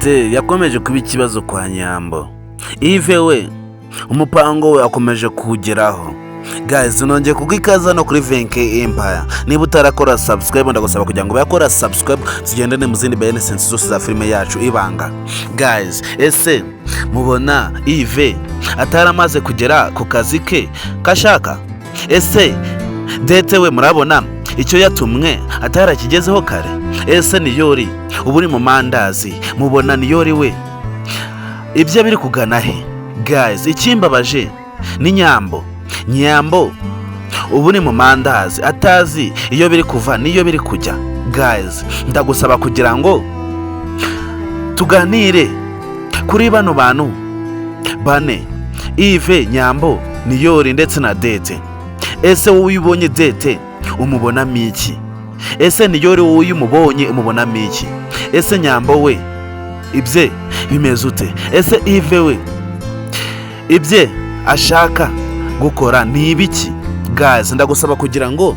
Dete yakomeje kuba ikibazo kwa Nyambo. Yves we umupango we akomeje kugeraho. Guys, nongeye kugikaza no kuri VNK Empire. Niba utarakora subscribe ndagusaba kugira ngo bayakora subscribe tugendane mu zindi benefits zose za filime yacu ibanga. Guys, ese mubona Yves ataramaze kugera ku kazi ke kashaka? Ese Dete we murabona icyo yatumwe atarakigezeho kare? Ese Niyori uburi mu mandazi mubona Niyori we ibyo biri kugana he? Guys, ikimbabaje ni Nyambo ubu ni mu mandazi atazi iyo biri kuva niyo biri kujya. Guys, ndagusaba kugira ngo tuganire kuri bano bantu bane: Yves, Nyambo, Niyori ndetse na Dete. Ese wowe uyibonye Dete umubona miki? Ese Niyori wowe uyimubonye umubona miki? Ese Nyambo we ibye bimeze ute? Ese Yves we ibye ashaka gukora ni ibiki? Guys, ndagusaba kugira ngo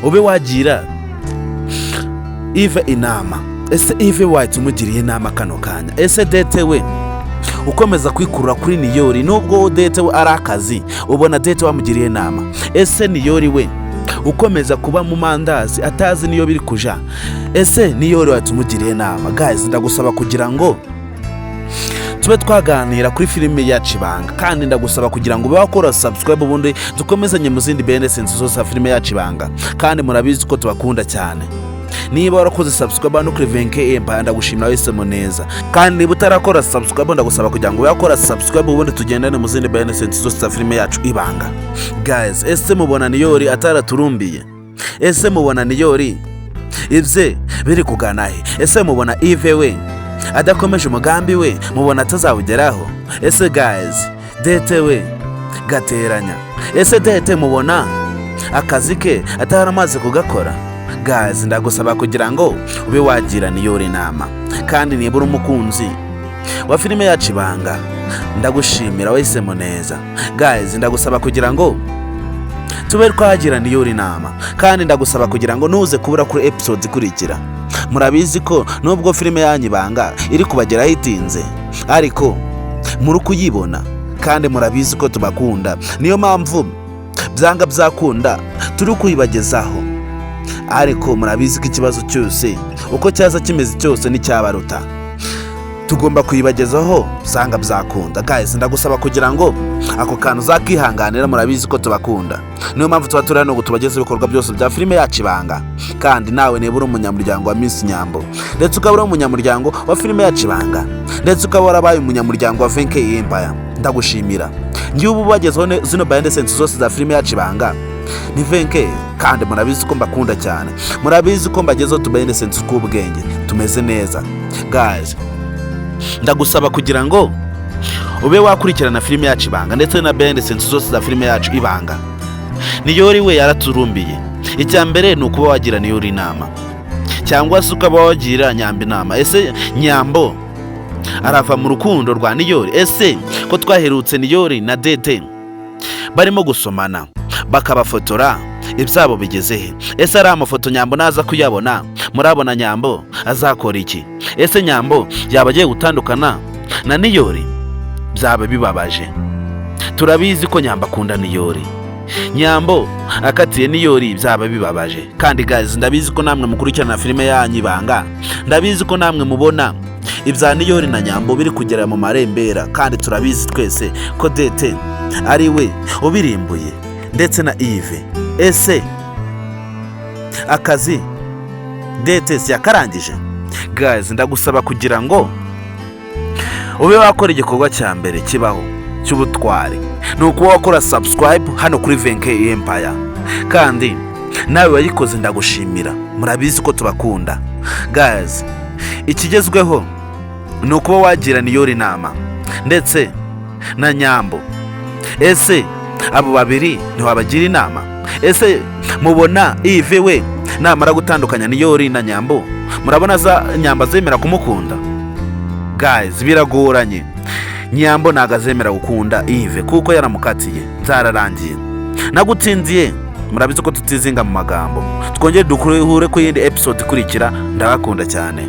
ube wagira Yves inama. Ese Yves wahita umugiriye inama kano kanya? Ese Dete we ukomeza kwikurura kuri Niyori nubwo Dete we ari akazi ubona Dete wamugiriye inama? Ese Niyori we ukomeza kuba mu mandazi atazi niyo biri kuja? Ese Niyori wahita umugiriye inama? Guys, ndagusaba kugira ngo tube twaganira kuri filime yacu ibanga, kandi ndagusaba kugira ngo ube wakora subscribe ubundi dukomezanye mu zindi benefits zose za filime yacu ibanga, kandi murabizi ko tubakunda cyane. Niba warakoze subscribe no kuri VNK Empire ndagushimira wese neza, kandi niba utarakora subscribe ndagusaba kugira ngo ube wakora subscribe ubundi tugendane mu zindi benefits zose za filime yacu ibanga. Guys, ese mubona Niyori ataraturumbiye? Ese mubona Niyori ibye biri kugana he? Ese mubona Yves we adakomeje umugambi we mubona atazawugeraho? Ese guys, Dete we gateranya? Ese Dete mubona akazi ke ataramaze kugakora? Guys, ndagusaba kugira ngo ube wagira Niyori inama, kandi niba uri umukunzi wa filime yacu ibanga ndagushimira wese neza. Guys, ndagusaba kugira ngo tube twagira Niyori inama, kandi ndagusaba kugira ngo nuze kubura kuri episode ikurikira. Murabizi ko nubwo filime yanyu ibanga iri kubageraho itinze ariko muri kuyibona, kandi murabizi ko tubakunda, niyo mpamvu byanga byakunda turi kuyibagezaho. Ariko murabizi ko ikibazo cyose uko cyaza kimeze cyose n'icyabaruta tugomba kuyibagezaho byanga byakunda. Guys, ndagusaba kugira ngo ako kantu zakihanganira, murabizi ko tubakunda, niyo mpamvu tuba turi hano ngo tubageze ibikorwa byose bya filime yacu ibanga. Kandi nawe niba uri umunyamuryango wa Miss Nyambo ndetse ukaba uri umunyamuryango wa filime yacu ibanga ndetse ukaba warabaye umunyamuryango wa VNK Empire, ndagushimira. Ngiye ubu bagezeho zino benefits zose za filime yacu ibanga ni VNK, kandi murabizi ko mbakunda cyane, murabizi ko mbagezeho tubenefits tw'ubwenge tumeze neza. Guys, ndagusaba kugira ngo ube wakurikirana filime yacu ibanga ndetse na benefits zose za filime yacu ibanga. Niyori we yaraturumbiye. Icya mbere ni ukuba wagira Niyori inama, cyangwa se ukaba wagira Nyambo inama. Ese Nyambo arava mu rukundo rwa Niyori? Ese ko twaherutse Niyori na Dete barimo gusomana bakabafotora, ibyabo bigeze he? Ese ari amafoto Nyambo naza kuyabona murabona Nyambo azakora iki? Ese Nyambo yaba agiye gutandukana na Niyori? Byaba bibabaje. Turabizi ko Nyambo akunda Niyori, Nyambo akatiye Niyori byaba bibabaje. Kandi guys, ndabizi ko namwe mukurikirana filime yanyu ibanga, ndabizi ko namwe mubona ibya Niyori na Nyambo biri kugera mu marembera, kandi turabizi twese ko Dete ari we ubirimbuye ndetse na Yves. Ese akazi Dete yakarangije? Guys, ndagusaba kugira ngo ube wakora igikorwa cya mbere kibaho cy'ubutwari, ni ukuba wakora subscribe hano kuri VNK Empire, kandi nawe wayikoze ndagushimira, murabizi ko tubakunda. Guys, ikigezweho ni ukuba wagira Niyori inama ndetse na Nyambo. Ese abo babiri ntiwabagira inama? Ese mubona Yves we namara gutandukanya Niyori na Nyambo murabona za Nyambo zemera kumukunda? Guys, biragoranye. Nyambo ntago azemera gukunda Yves kuko yaramukatiye, byararangiye. Nagutsindiye, murabizi ko tutizinga mu magambo. Twongere duhure ku yindi episode ikurikira. Ndabakunda cyane.